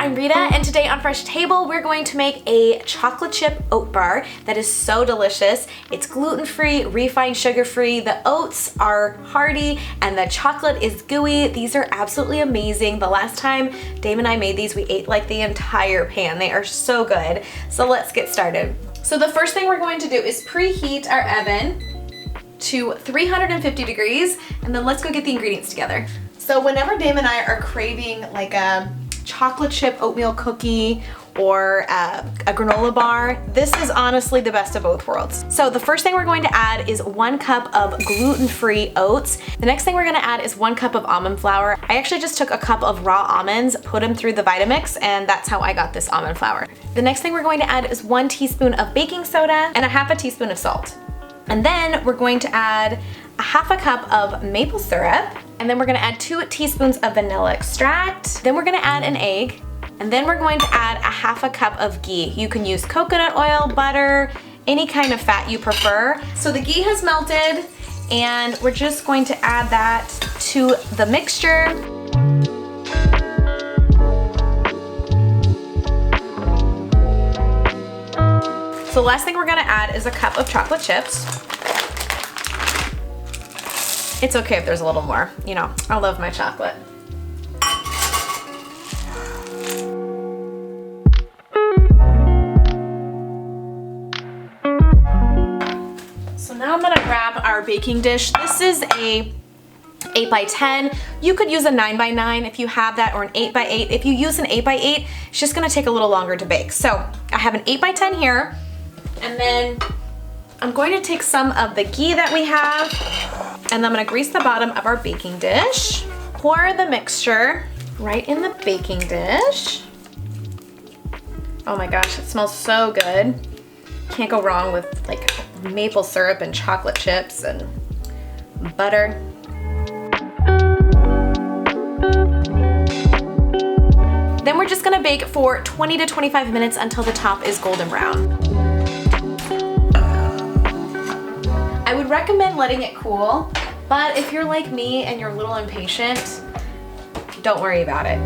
I'm Rita, and today on Fresh Table we're going to make a chocolate chip oat bar that is so delicious. It's gluten-free, refined sugar-free, the oats are hearty, and the chocolate is gooey. These are absolutely amazing. The last time Dave and I made these, we ate like the entire pan. They are so good. So let's get started. So the first thing we're going to do is preheat our oven to 350 degrees, and then let's go get the ingredients together. So whenever Dave and I are craving like a chocolate chip oatmeal cookie or a granola bar, this is honestly the best of both worlds. So the first thing we're going to add is 1 cup of gluten-free oats. The next thing we're gonna add is 1 cup of almond flour. I actually just took a cup of raw almonds, put them through the Vitamix, and that's how I got this almond flour. The next thing we're going to add is 1 teaspoon of baking soda and a half a teaspoon of salt. And then we're going to add a half a cup of maple syrup, and then we're gonna add 2 teaspoons of vanilla extract. Then we're gonna add an egg, and then we're going to add a half a cup of ghee. You can use coconut oil, butter, any kind of fat you prefer. So the ghee has melted, and we're just going to add that to the mixture. So the last thing we're gonna add is a cup of chocolate chips. It's okay if there's a little more. You know, I love my chocolate. So now I'm gonna grab our baking dish. This is a 8 by 10. You could use a 9 by 9 if you have that, or an 8 by 8. If you use an 8 by 8, it's just gonna take a little longer to bake. So I have an 8 by 10 here, and then I'm going to take some of the ghee that we have, and I'm gonna grease the bottom of our baking dish. Pour the mixture right in the baking dish. Oh my gosh, it smells so good. Can't go wrong with like maple syrup and chocolate chips and butter. Then we're just gonna bake for 20 to 25 minutes until the top is golden brown. I would recommend letting it cool, but if you're like me and you're a little impatient, don't worry about it.